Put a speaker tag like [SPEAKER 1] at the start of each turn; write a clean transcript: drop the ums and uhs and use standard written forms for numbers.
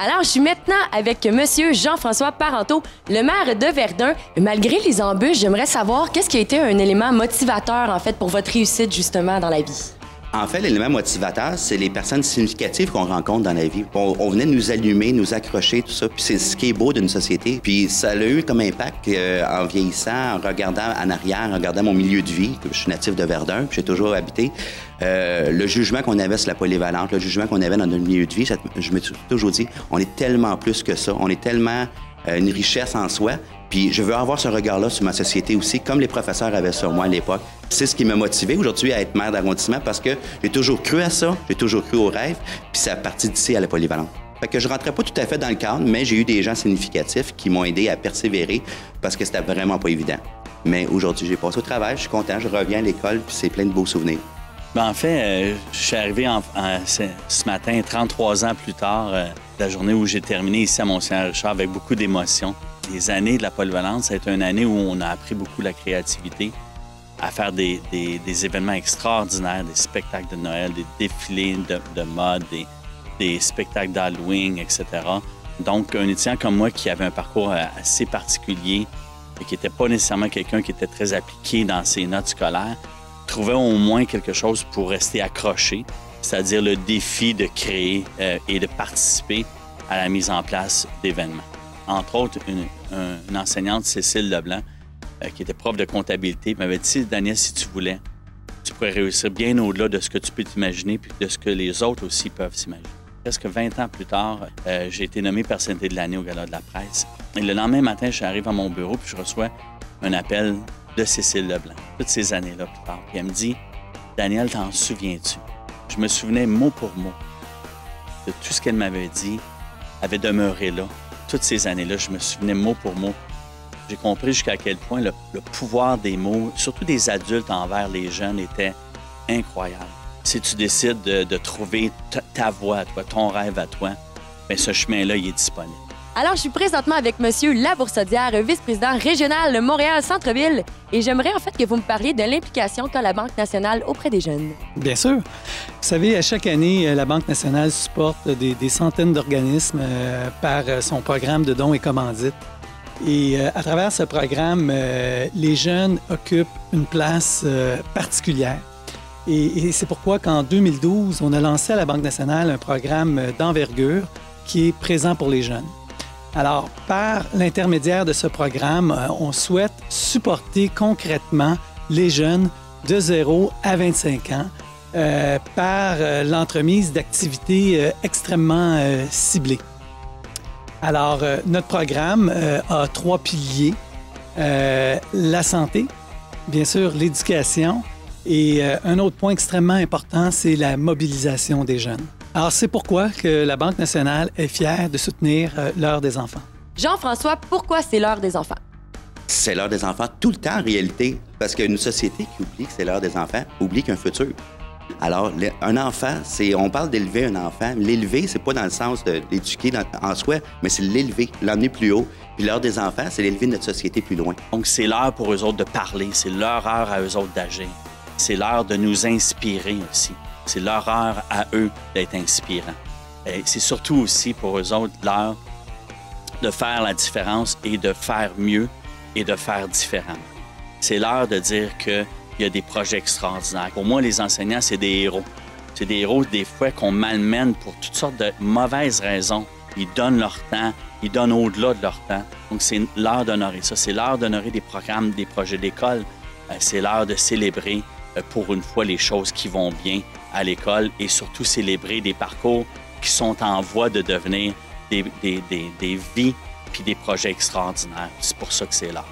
[SPEAKER 1] Alors, je suis maintenant avec Monsieur Jean-François Parenteau, le maire de Verdun. Malgré les embûches, j'aimerais savoir qu'est-ce qui a été un élément motivateur, en fait, pour votre réussite, justement, dans la vie?
[SPEAKER 2] En fait, l'élément motivateur, c'est les personnes significatives qu'on rencontre dans la vie. On venait nous allumer, nous accrocher, tout ça. Puis c'est ce qui est beau d'une société. Puis ça a eu comme impact en vieillissant, en regardant en arrière, en regardant mon milieu de vie. Je suis natif de Verdun, puis j'ai toujours habité. Le jugement qu'on avait sur la polyvalente, le jugement qu'on avait dans notre milieu de vie, je me suis toujours dit, on est tellement plus que ça. On est tellement une richesse en soi. Puis je veux avoir ce regard-là sur ma société aussi, comme les professeurs avaient sur moi à l'époque. C'est ce qui m'a motivé aujourd'hui à être maire d'arrondissement parce que j'ai toujours cru à ça, j'ai toujours cru au rêve, puis ça a parti d'ici à la polyvalente. Fait que je rentrais pas tout à fait dans le cadre, mais j'ai eu des gens significatifs qui m'ont aidé à persévérer parce que c'était vraiment pas évident. Mais aujourd'hui, j'ai passé au travail, je suis content, je reviens à l'école, puis c'est plein de beaux souvenirs.
[SPEAKER 3] En fait, je suis arrivé ce matin, 33 ans plus tard, la journée où j'ai terminé ici à Mont-Saint-Richard avec beaucoup d'émotions. Les années de la polyvalente, ça a été une année où on a appris beaucoup la créativité, à faire des événements extraordinaires, des spectacles de Noël, des défilés de mode, des spectacles d'Halloween, etc. Donc, un étudiant comme moi qui avait un parcours assez particulier et qui n'était pas nécessairement quelqu'un qui était très appliqué dans ses notes scolaires, trouvait au moins quelque chose pour rester accroché, c'est-à-dire le défi de créer et de participer à la mise en place d'événements. Entre autres, une enseignante, Cécile Leblanc, qui était prof de comptabilité, m'avait dit « Daniel, si tu voulais, tu pourrais réussir bien au-delà de ce que tu peux t'imaginer puis de ce que les autres aussi peuvent s'imaginer. » Presque 20 ans plus tard, j'ai été nommé personnalité de l'année au Gala de la presse. Et le lendemain matin, j'arrive à mon bureau puis je reçois un appel de Cécile Leblanc, toutes ces années-là plus tard. Puis elle me dit « Daniel, t'en souviens-tu? » Je me souvenais mot pour mot de tout ce qu'elle m'avait dit, avait demeuré là. Toutes ces années-là, je me souvenais mot pour mot. J'ai compris jusqu'à quel point le pouvoir des mots, surtout des adultes envers les jeunes, était incroyable. Si tu décides de trouver ta voie à toi, ton rêve à toi, bien, ce chemin-là, il est disponible.
[SPEAKER 1] Alors, je suis présentement avec Monsieur Laboursaudière, vice-président régional Montréal-Centre-Ville. Et j'aimerais en fait que vous me parliez de l'implication qu'a la Banque nationale auprès des jeunes.
[SPEAKER 4] Bien sûr. Vous savez, à chaque année, la Banque nationale supporte des centaines d'organismes par son programme de dons et commandites. Et à travers ce programme, les jeunes occupent une place particulière. Et c'est pourquoi qu'en 2012, on a lancé à la Banque nationale un programme d'envergure qui est présent pour les jeunes. Alors, par l'intermédiaire de ce programme, on souhaite supporter concrètement les jeunes de 0 à 25 ans par l'entremise d'activités extrêmement ciblées. Alors, notre programme a 3 piliers. La santé, bien sûr, l'éducation et un autre point extrêmement important, c'est la mobilisation des jeunes. Alors, c'est pourquoi que la Banque nationale est fière de soutenir l'heure des enfants.
[SPEAKER 1] Jean-François, pourquoi c'est l'heure des enfants?
[SPEAKER 2] C'est l'heure des enfants tout le temps en réalité, parce qu'une société qui oublie que c'est l'heure des enfants oublie qu'un futur. Alors, un enfant, on parle d'élever un enfant. L'élever, c'est pas dans le sens de l'éduquer en soi, mais c'est l'élever, l'emmener plus haut. Puis l'heure des enfants, c'est l'élever de notre société plus loin.
[SPEAKER 3] Donc, c'est l'heure pour eux autres de parler, c'est leur heure à eux autres d'agir. C'est l'heure de nous inspirer aussi. C'est leur heure à eux d'être inspirants. Et c'est surtout aussi pour eux autres l'heure de faire la différence et de faire mieux et de faire différemment. C'est l'heure de dire qu'il y a des projets extraordinaires. Pour moi, les enseignants, c'est des héros. C'est des héros, des fois, qu'on malmène pour toutes sortes de mauvaises raisons. Ils donnent leur temps, ils donnent au-delà de leur temps. Donc, c'est l'heure d'honorer ça. C'est l'heure d'honorer des programmes, des projets d'école. C'est l'heure de célébrer pour une fois les choses qui vont bien à l'école et surtout célébrer des parcours qui sont en voie de devenir des vies puis des projets extraordinaires. C'est pour ça que c'est l'heure.